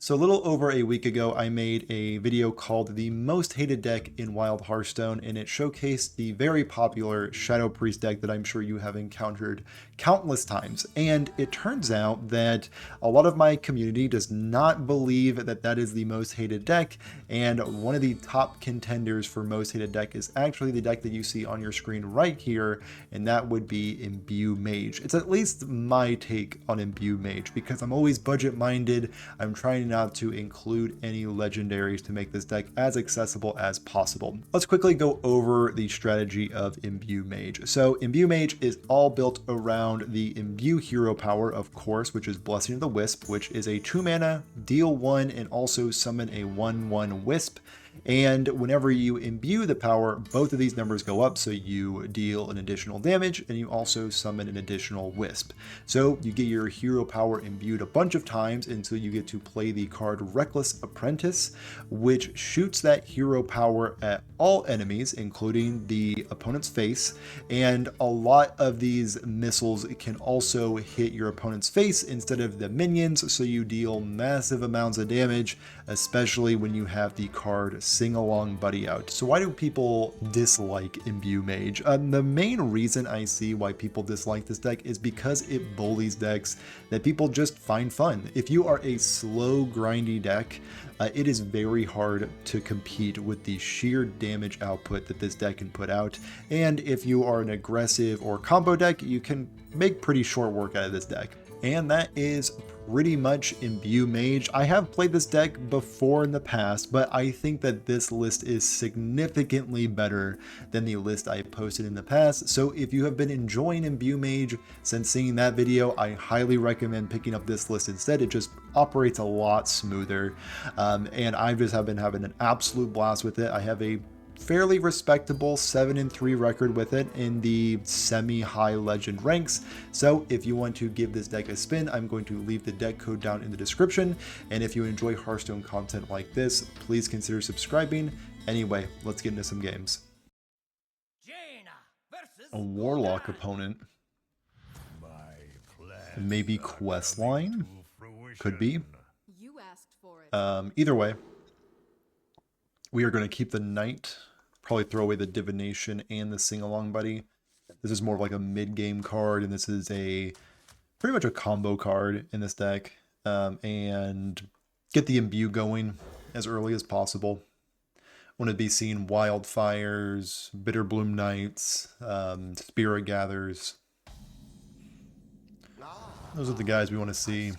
So a little over a week ago, I made a video called The Most Hated Deck in Wild Hearthstone, and it showcased the very popular Shadow Priest deck that I'm sure you have encountered countless times. And it turns out that a lot of my community does not believe that that is the most hated deck, and one of the top contenders for most hated deck is actually the deck that you see on your screen right here, and that would be Imbue Mage. It's at least my take on Imbue Mage, because I'm always budget-minded. I'm trying not to include any legendaries to make this deck as accessible as possible. Let's quickly go over the strategy of Imbue Mage. So Imbue Mage is all built around the Imbue hero power, of course, which is Blessing of the Wisp, which is a 2-mana, deal 1, and also summon a 1/1 Wisp. And whenever you imbue the power, both of these numbers go up, so you deal an additional damage, and you also summon an additional Wisp. So you get your hero power imbued a bunch of times until you get to play the card Reckless Apprentice, which shoots that hero power at all enemies, including the opponent's face. And a lot of these missiles can also hit your opponent's face instead of the minions, so you deal massive amounts of damage, especially when you have the card Sing Along Buddy out. So why do people dislike Imbue Mage? The main reason I see why people dislike this deck is because it bullies decks that people just find fun. If you are a slow, grindy deck, it is very hard to compete with the sheer damage output that this deck can put out. And if you are an aggressive or combo deck, you can make pretty short work out of this deck. And that is pretty much Imbue Mage. I have played this deck before in the past, but I think that this list is significantly better than the list I posted in the past. So if you have been enjoying Imbue Mage since seeing that video, I highly recommend picking up this list instead. It just operates a lot smoother, and I just have been having an absolute blast with it. I have a fairly respectable 7-3 record with it in the semi-high legend ranks. So if you want to give this deck a spin, I'm going to leave the deck code down in the description. And if you enjoy Hearthstone content like this, please consider subscribing. Anyway, let's get into some games. A Warlock opponent. Maybe Questline? Could be. Either way, we are going to keep the Knight, probably throw away the Divination and the Sing Along Buddy. This is more of like a mid-game card, and this is a pretty much a combo card in this deck. And get the Imbue going as early as possible. Want to be seeing Wildfires, Bitterbloom Knights, Spirit Gatherers. Those are the guys we want to see.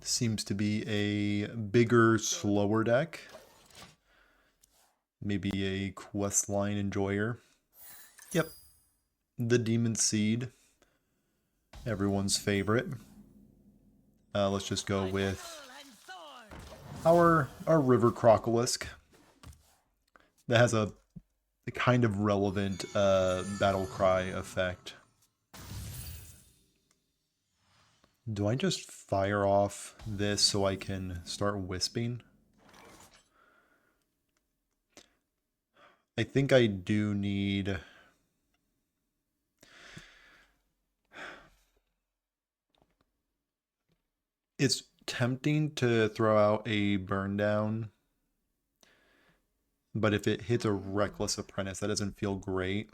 Seems to be a bigger, slower deck. Maybe a questline enjoyer. Yep. The Demon Seed. Everyone's favorite. Let's just go with our River Crocolisk. That has a kind of relevant battle cry effect. Do I just fire off this so I can start wisping? I think I do need... It's tempting to throw out a Burndown, but if it hits a Reckless Apprentice, that doesn't feel great.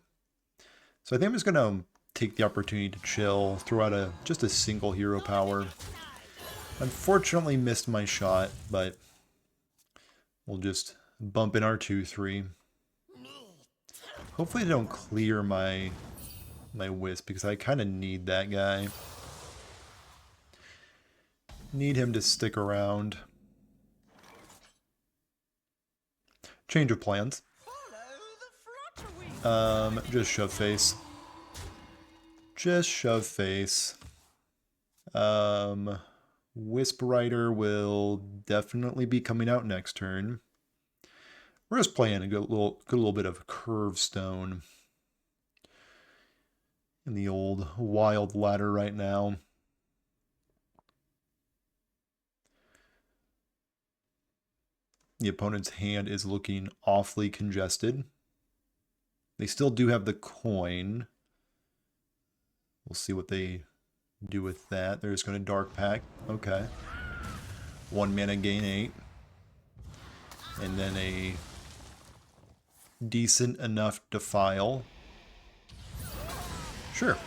So I think I'm just going to take the opportunity to chill, throw out just a single hero power. Unfortunately missed my shot, but we'll just bump in our 2/3. Hopefully they don't clear my Wisp, because I kind of need that guy. Need him to stick around. Change of plans. Just shove face. Just shove face. Wisprider will definitely be coming out next turn. We're just playing a good little bit of Curvestone in the old wild ladder right now. The opponent's hand is looking awfully congested. They still do have the coin. We'll see what they do with that. They're just going to Dark Pact. Okay. 1 mana gain 8. And then a decent enough Defile. Sure.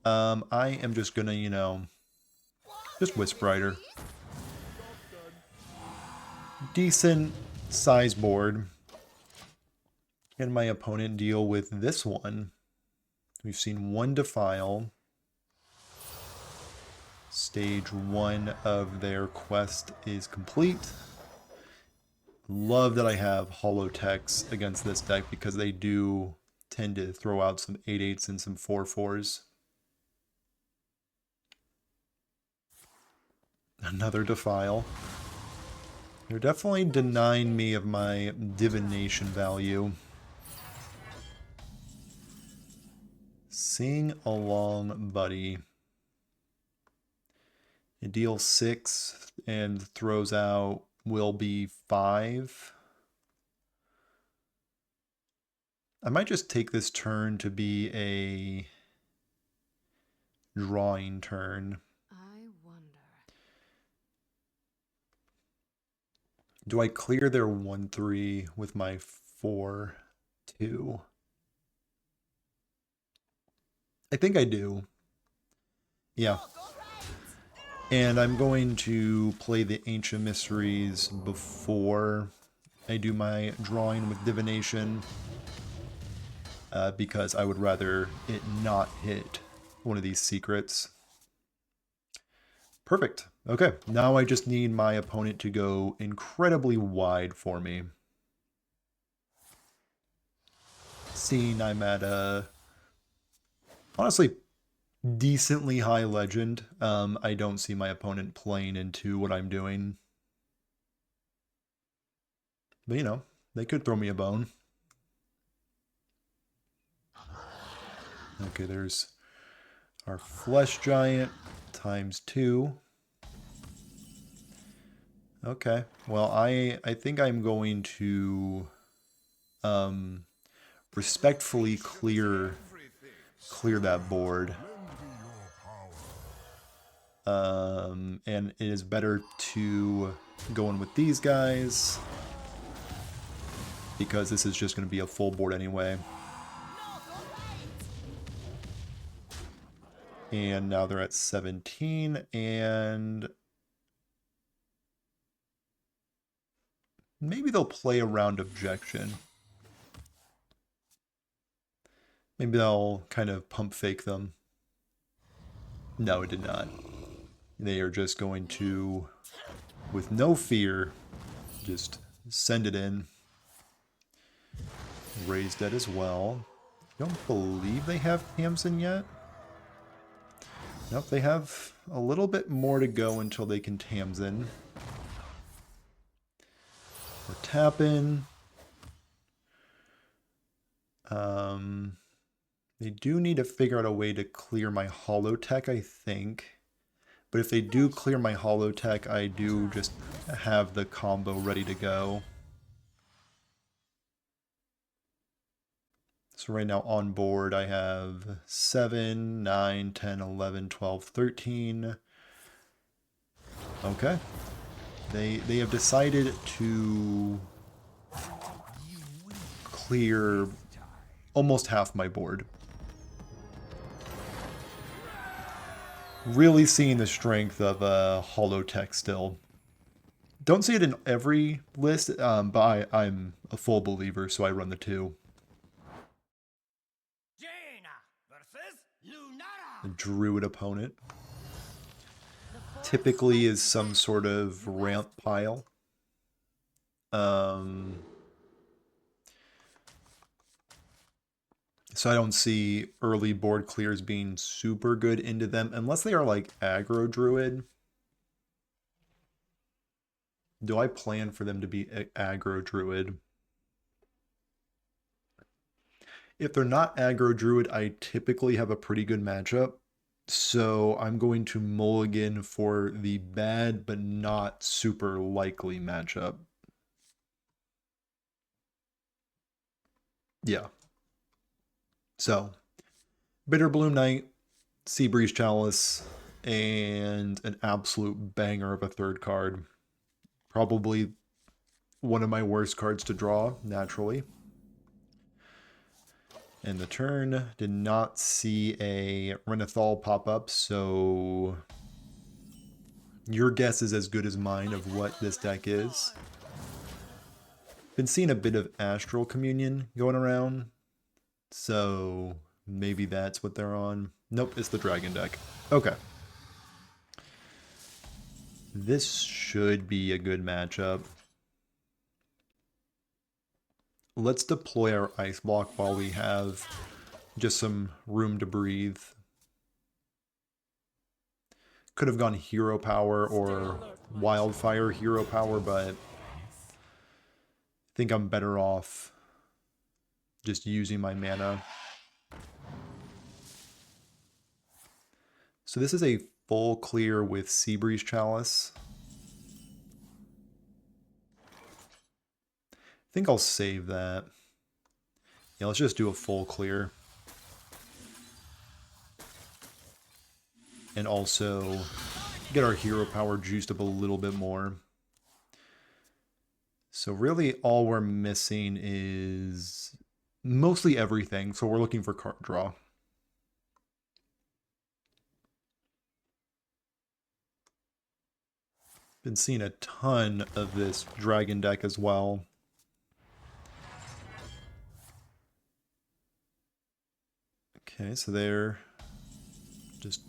I am just gonna, you know, just Wisprider. Decent size board. Can my opponent deal with this one? We've seen 1 Defile. Stage 1 of their quest is complete. Love that I have Holotechs against this deck because they do tend to throw out some 8/8s and some 4/4s. Another Defile. They're definitely denying me of my Divination value. Sing along, buddy. It deals 6 and throws out will be 5. I might just take this turn to be a drawing turn. I wonder. Do I clear their 1/3 with my 4/2? I think I do. Yeah. And I'm going to play the Ancient Mysteries before I do my drawing with Divination. Because I would rather it not hit one of these secrets. Perfect. Okay, now I just need my opponent to go incredibly wide for me. Seeing I'm at a, honestly, decently high legend, I don't see my opponent playing into what I'm doing. But, you know, they could throw me a bone. Okay, there's our Flesh Giant times 2. Okay, well, I think I'm going to respectfully clear that board. And it is better to go in with these guys because this is just going to be a full board anyway. And now they're at 17, and maybe they'll play around Objection. Maybe they'll kind of pump fake them. No, it did not. They are just going to, with no fear, just send it in. Raise that as well. I don't believe they have Tamsin yet. Nope, they have a little bit more to go until they can Tamsin. We're tapping. They do need to figure out a way to clear my Holotech, I think. But if they do clear my Holotech, I do just have the combo ready to go. So right now on board I have 7, 9, 10, 11, 12, 13. Okay. They have decided to clear almost half my board. Really seeing the strength of Holotech still. Don't see it in every list, but I'm a full believer, so I run the 2. A druid opponent. Typically is some sort of ramp pile. So I don't see early board clears being super good into them, unless they are like aggro druid. Do I plan for them to be aggro druid? If they're not aggro druid, I typically have a pretty good matchup. So I'm going to mulligan for the bad but not super likely matchup. Yeah. So, Bitterbloom Knight, Seabreeze Chalice, and an absolute banger of a third card. Probably one of my worst cards to draw, naturally. And the turn did not see a Renathal pop up, so your guess is as good as mine of what this deck is. Been seeing a bit of Astral Communion going around, so maybe that's what they're on. Nope, it's the Dragon deck. Okay. This should be a good matchup. Let's deploy our Ice Block while we have just some room to breathe. Could have gone Hero Power or Wildfire Hero Power, but I think I'm better off just using my mana. So this is a full clear with Seabreeze Chalice. I think I'll save that. Yeah, let's just do a full clear. And also get our hero power juiced up a little bit more. So really all we're missing is mostly everything. So we're looking for card draw. Been seeing a ton of this dragon deck as well. Okay, so they're just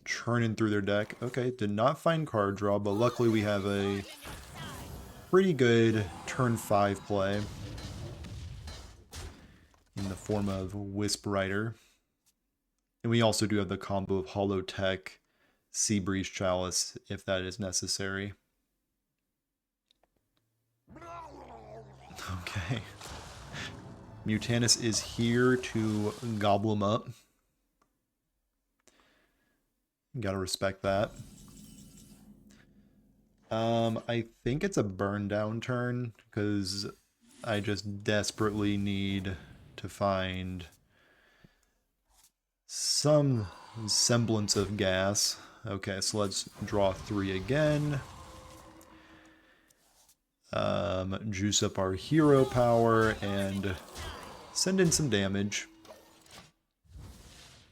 churning through their deck. Okay, did not find card draw, but luckily we have a pretty good turn 5 play in the form of Wisprider. And we also do have the combo of Holotech, Seabreeze Chalice, if that is necessary. Okay. Mutanus is here to gobble him up. Gotta respect that. I think it's a Burndown turn, because I just desperately need to find some semblance of gas. Okay, so let's draw 3 again. Juice up our hero power and send in some damage.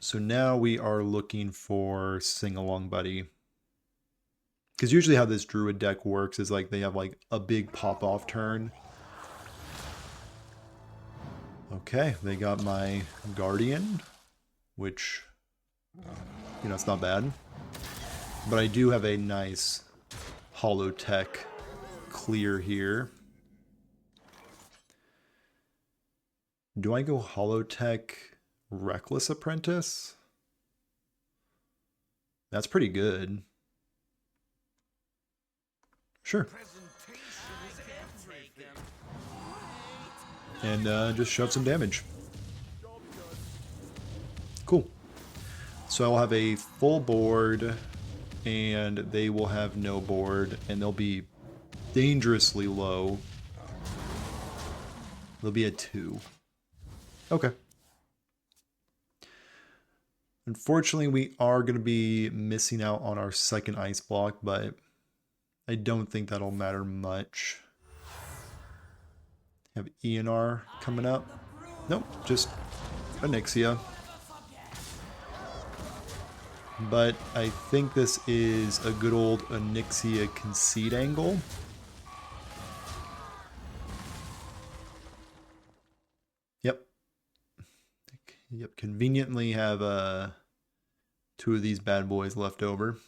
So now we are looking for Sing Along Buddy. Because usually how this druid deck works is like they have like a big pop-off turn. Okay, they got my Guardian, which, you know, it's not bad. But I do have a nice Holotech clear here. Do I go Holotech Reckless Apprentice? That's pretty good. Sure. And just shove some damage. Cool. So I'll have a full board, and they will have no board, and they'll be dangerously low. They'll be at 2. Okay. Unfortunately, we are going to be missing out on our second ice block, but I don't think that'll matter much. Have ENR coming up. Nope, just Onyxia. But I think this is a good old Onyxia concede angle. Yep, conveniently have 2 of these bad boys left over.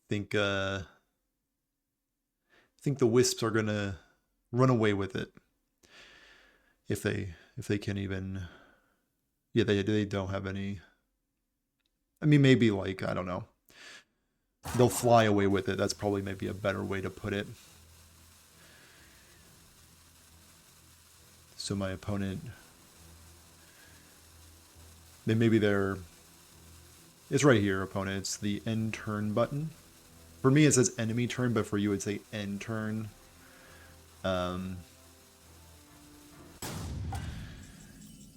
Think the Wisps are gonna run away with it if they can even. Yeah, they don't have any. I mean, maybe like, I don't know. They'll fly away with it. That's probably maybe a better way to put it. So my opponent, maybe it's right here, opponent. It's the end turn button. For me, it says enemy turn, but for you, it's a end turn.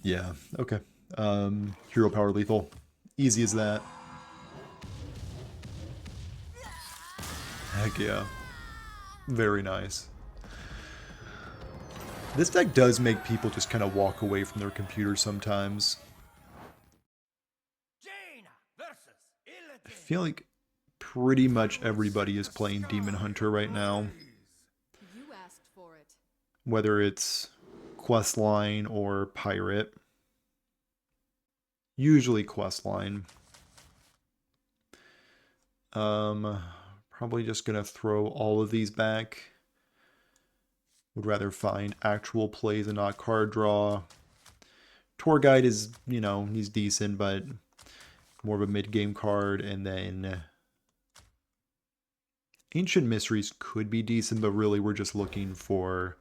Yeah, okay. Hero power lethal. Easy as that. Heck yeah. Very nice. This deck does make people just kind of walk away from their computers sometimes. I feel like pretty much everybody is playing Demon Hunter right now. Whether it's questline or pirate. Usually questline. Probably just gonna throw all of these back. Would rather find actual plays and not card draw. Tour Guide is, you know, he's decent, but more of a mid-game card. And then Ancient Mysteries could be decent, but really we're just looking for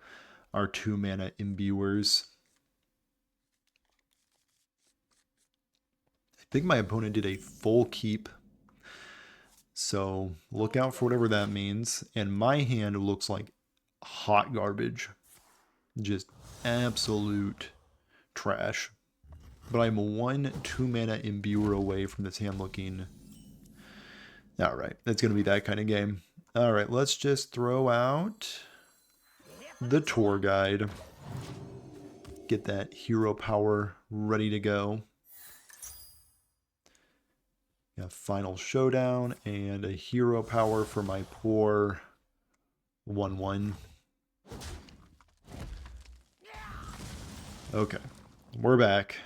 our 2-mana imbuers. I think my opponent did a full keep, so look out for whatever that means. And my hand looks like hot garbage. Just absolute trash. But I'm 1 2-mana imbuer away from this hand looking... Alright, it's going to be that kind of game. Alright, let's just throw out the Tour Guide. Get that hero power ready to go. Got Final Showdown and a hero power for my poor 1/1. Okay, we're back.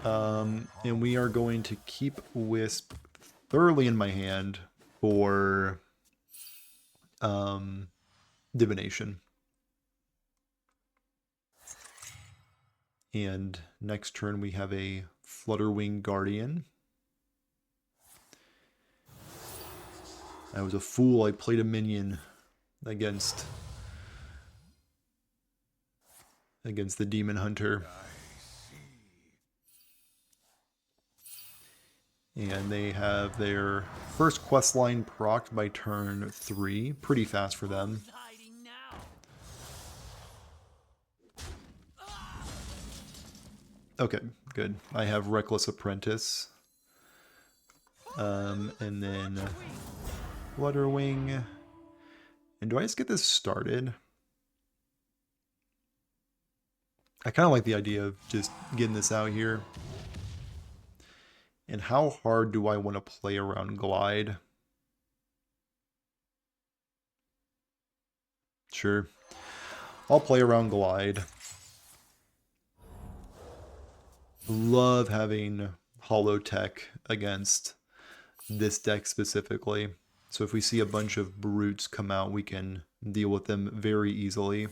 And we are going to keep Wisp thoroughly in my hand for Divination. And next turn we have a Flutterwing Guardian. I was a fool, I played a minion against the Demon Hunter. And they have their first questline procced by turn 3. Pretty fast for them. Okay, good. I have Reckless Apprentice. And then Flutterwing. And do I just get this started? I kind of like the idea of just getting this out here. And how hard do I want to play around Glide? Sure. I'll play around Glide. Love having Holotech against this deck specifically. So if we see a bunch of brutes come out, we can deal with them very easily.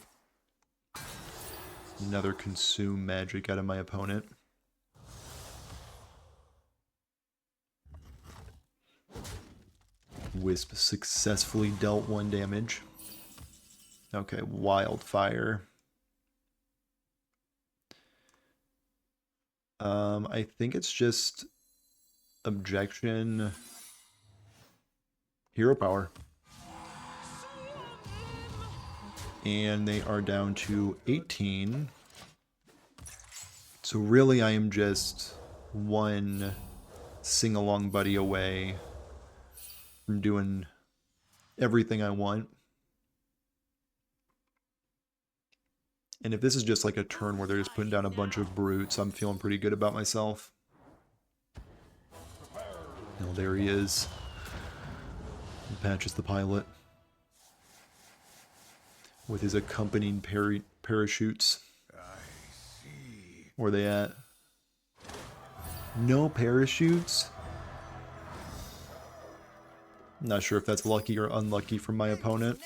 Another consume magic out of my opponent. Wisp successfully dealt 1 damage. Okay, Wildfire. I think it's just Objection, hero power. And they are down to 18. So really I am just 1 sing-along buddy away from doing everything I want. And if this is just like a turn where they're just putting down a bunch of brutes, I'm feeling pretty good about myself. Oh, there he is. Patches the pilot. With his accompanying parachutes. Where are they at? No parachutes? Not sure if that's lucky or unlucky from my opponent.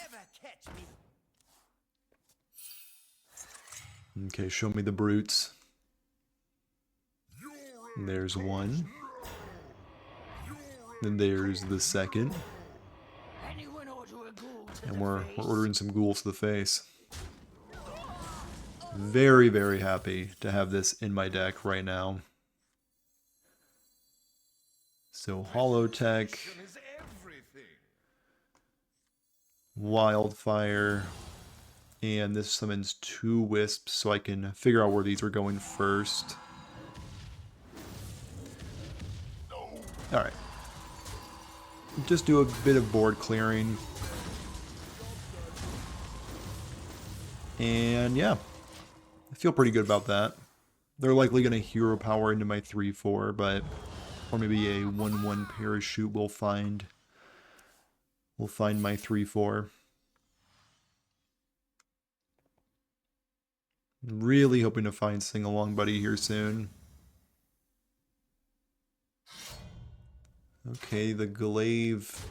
Okay, show me the brutes. There's 1. Then there's the second. And we're ordering some ghouls to the face. Very, very happy to have this in my deck right now. So Holotech, Wildfire, And this summons 2 Wisps, so I can figure out where these are going first. Alright. Just do a bit of board clearing. And yeah, I feel pretty good about that. They're likely going to hero power into my 3-4, but or maybe a 1-1 parachute will find my 3-4. Really hoping to find Sing Along Buddy here soon. Okay, the glaive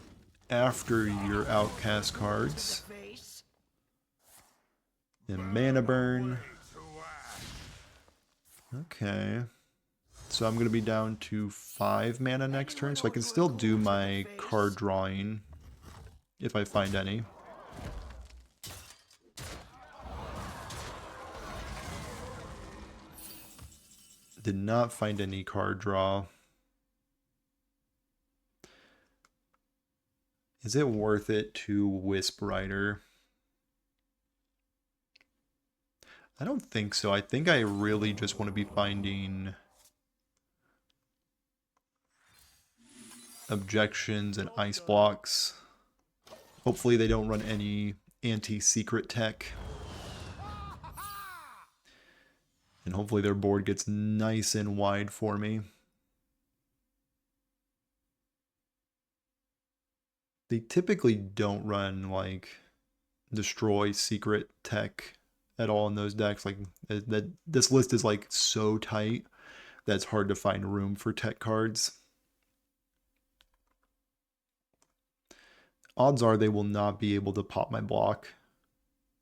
after your outcast cards. And mana burn. Okay. So I'm going to be down to 5 mana next turn, so I can still do my card drawing if I find any. Did not find any card draw. Is it worth it to Wisprider? I don't think so. I think I really just want to be finding objections and ice blocks. Hopefully they don't run any anti-secret tech. And hopefully their board gets nice and wide for me. They typically don't run like destroy secret tech at all in those decks. Like that, this list is like so tight that it's hard to find room for tech cards. Odds are they will not be able to pop my block.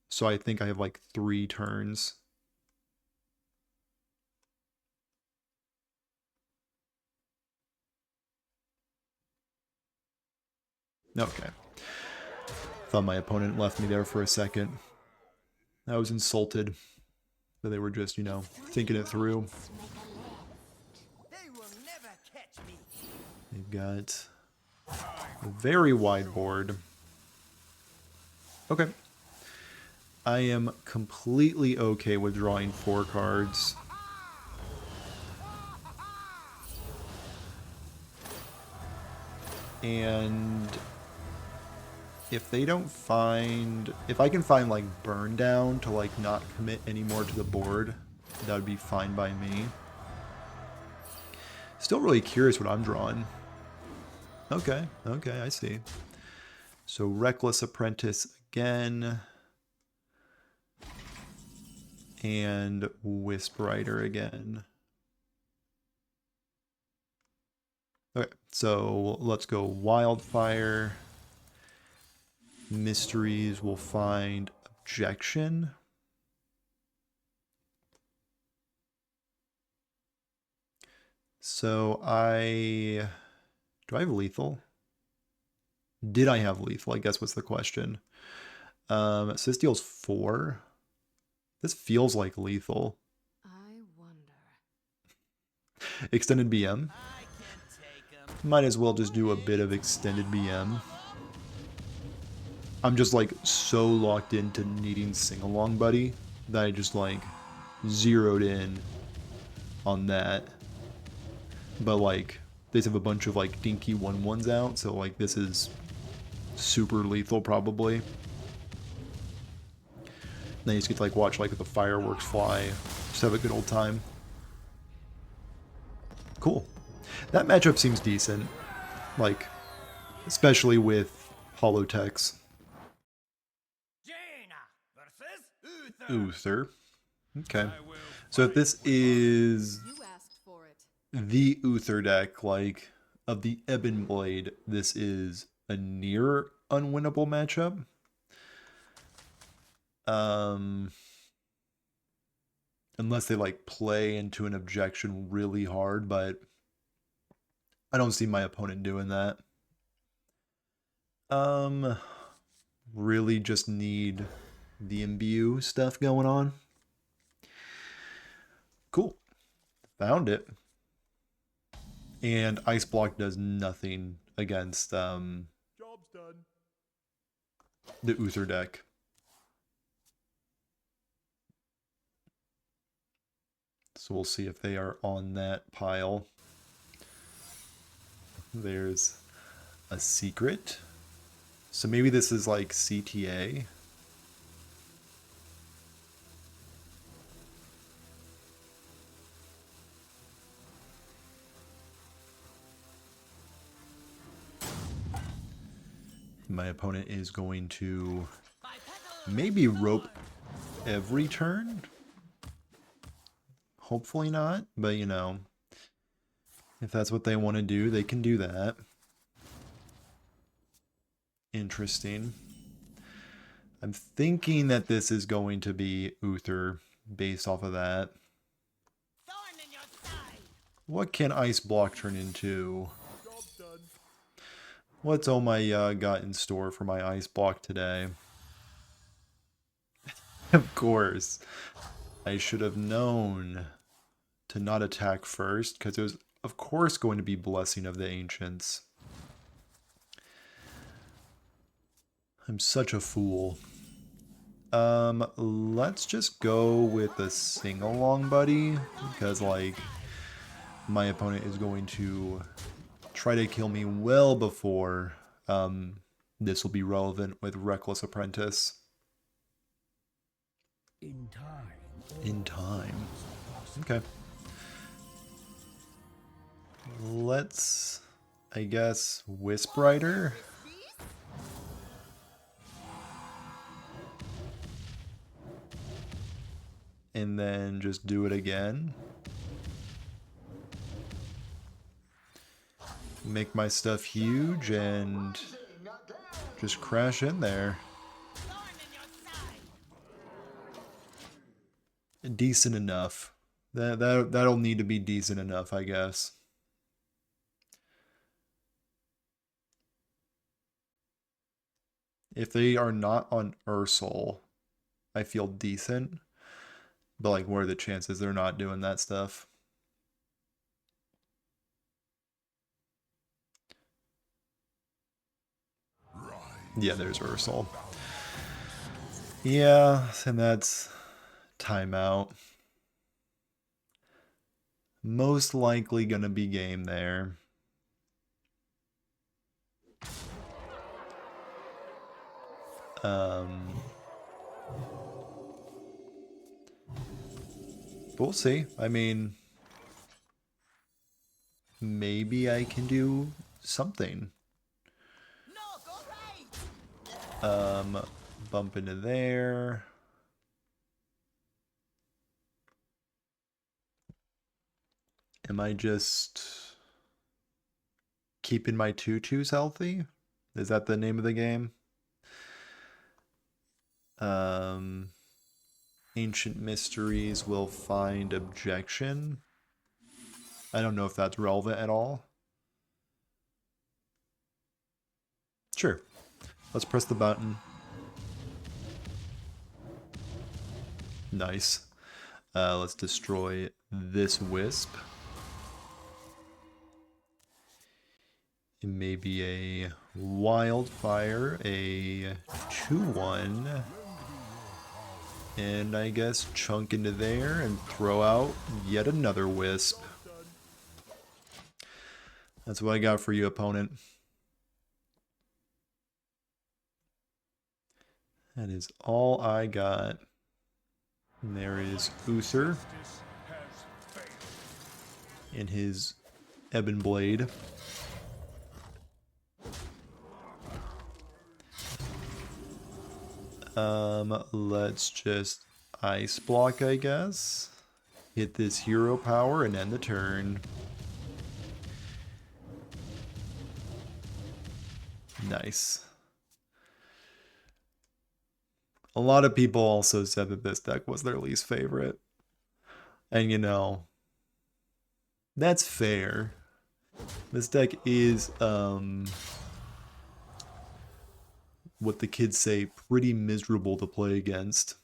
So I think I have like 3 turns. Okay. Thought my opponent left me there for a second. I was insulted. But they were just, you know, thinking it through. They've got a very wide board. Okay. I am completely okay with drawing 4 cards. And if they don't find, if I can find like Burndown to like not commit anymore to the board, that would be fine by me. Still really curious what I'm drawing. Okay, okay, I see. So Reckless Apprentice again. And Wisprider again. Okay, so let's go Wildfire. Mysteries will find Objection. So do I have lethal? Did I have lethal? I guess was the question. So this deals 4. This feels like lethal. I wonder. Extended BM. Might as well just do a bit of extended BM. I'm just like so locked into needing Sing Along Buddy that I just like zeroed in on that. But like they have a bunch of like dinky 1/1s out, so like this is super lethal probably. Then you just get to like watch like the fireworks fly. Just have a good old time. Cool. That matchup seems decent. Like, especially with Holotechs. Uther. Okay. So if this is the Uther deck, like, of the Ebon Blade, this is a near unwinnable matchup. Unless they like play into an objection really hard, but I don't see my opponent doing that. Really just need the Imbue stuff going on. Cool. Found it. And Ice Block does nothing against Job's done. the Uther deck. So we'll see if they are on that pile. There's a secret. So maybe this is like CTA. My opponent is going to maybe rope every turn. Hopefully not, but you know, if that's what they want to do, they can do that. Interesting. I'm thinking that this is going to be Uther based off of that. What can Ice Block turn into? What's Oh My got in store for my Ice Block today? Of course. I should have known to not attack first, because it was, of course, going to be Blessing of the Ancients. I'm such a fool. Let's just go with a sing-along, buddy, because, like, my opponent is going to try to kill me well before this will be relevant with Reckless Apprentice. In time. Okay. Let's, I guess, Wisprider. And then just do it again. Make my stuff huge and just crash in there. Decent enough. That'll need to be decent enough, I guess. If they are not on Ursol, I feel decent. But like, what are the chances they're not doing that stuff? Yeah, there's Ursol. Yeah, and that's timeout. Most likely gonna be game there. But we'll see. I mean, maybe I can do something. Bump into there. Am I just keeping my 2/2s healthy? Is that the name of the game? Ancient Mysteries will find Objection. I don't know if that's relevant at all. Sure. Let's press the button. Nice. Let's destroy this Wisp. It may be a Wildfire, a 2/1. And I guess chunk into there and throw out yet another Wisp. That's what I got for you, opponent. That is all I got. And there is Uther in his Ebon Blade. Let's just Ice Block, I guess. Hit this hero power and end the turn. Nice. A lot of people also said that this deck was their least favorite. And you know, that's fair. This deck is, what the kids say, pretty miserable to play against.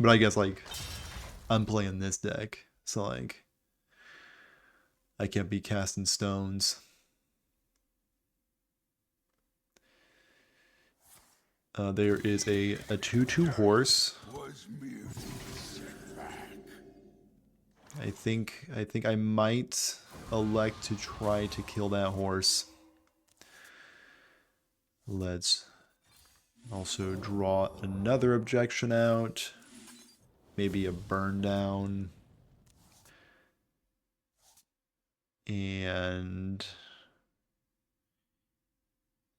But I guess, like, I'm playing this deck, so, like, I can't be casting stones. There is a 2/2 horse. I think I might elect to try to kill that horse. Let's also draw another objection out. Maybe a Burndown. And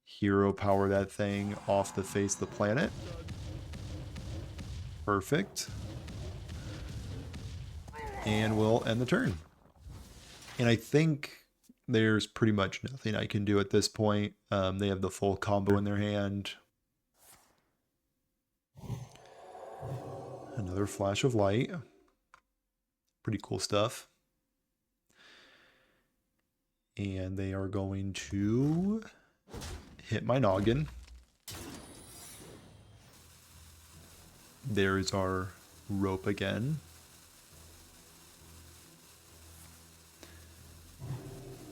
hero power that thing off the face of the planet. Perfect. And we'll end the turn. And I think there's pretty much nothing I can do at this point. They have the full combo in their hand. Another flash of light. Pretty cool stuff. And they are going to hit my noggin. There's our rope again.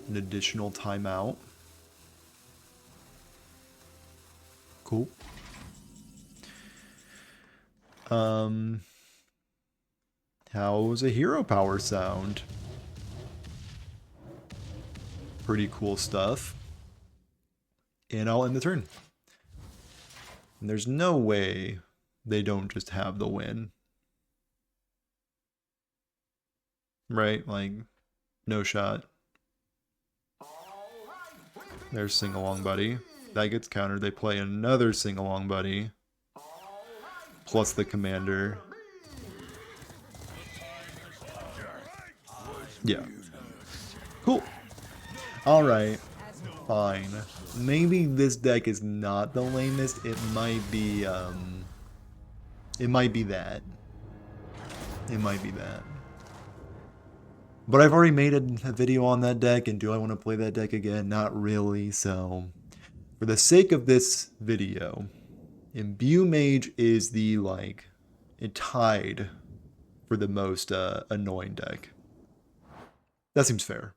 An additional timeout. Cool. How's a hero power sound? Pretty cool stuff. And I'll end the turn. And there's no way they don't just have the win. Right? Like, no shot. There's Sing Along Buddy. That gets countered. They play another Sing Along Buddy. Plus the commander. Yeah. Cool. Alright. Fine. Maybe this deck is not the lamest. It might be that. It might be that. But I've already made a video on that deck, and do I want to play that deck again? Not really, so for the sake of this video, Imbue Mage is the, like, it tied for the most annoying deck. That seems fair.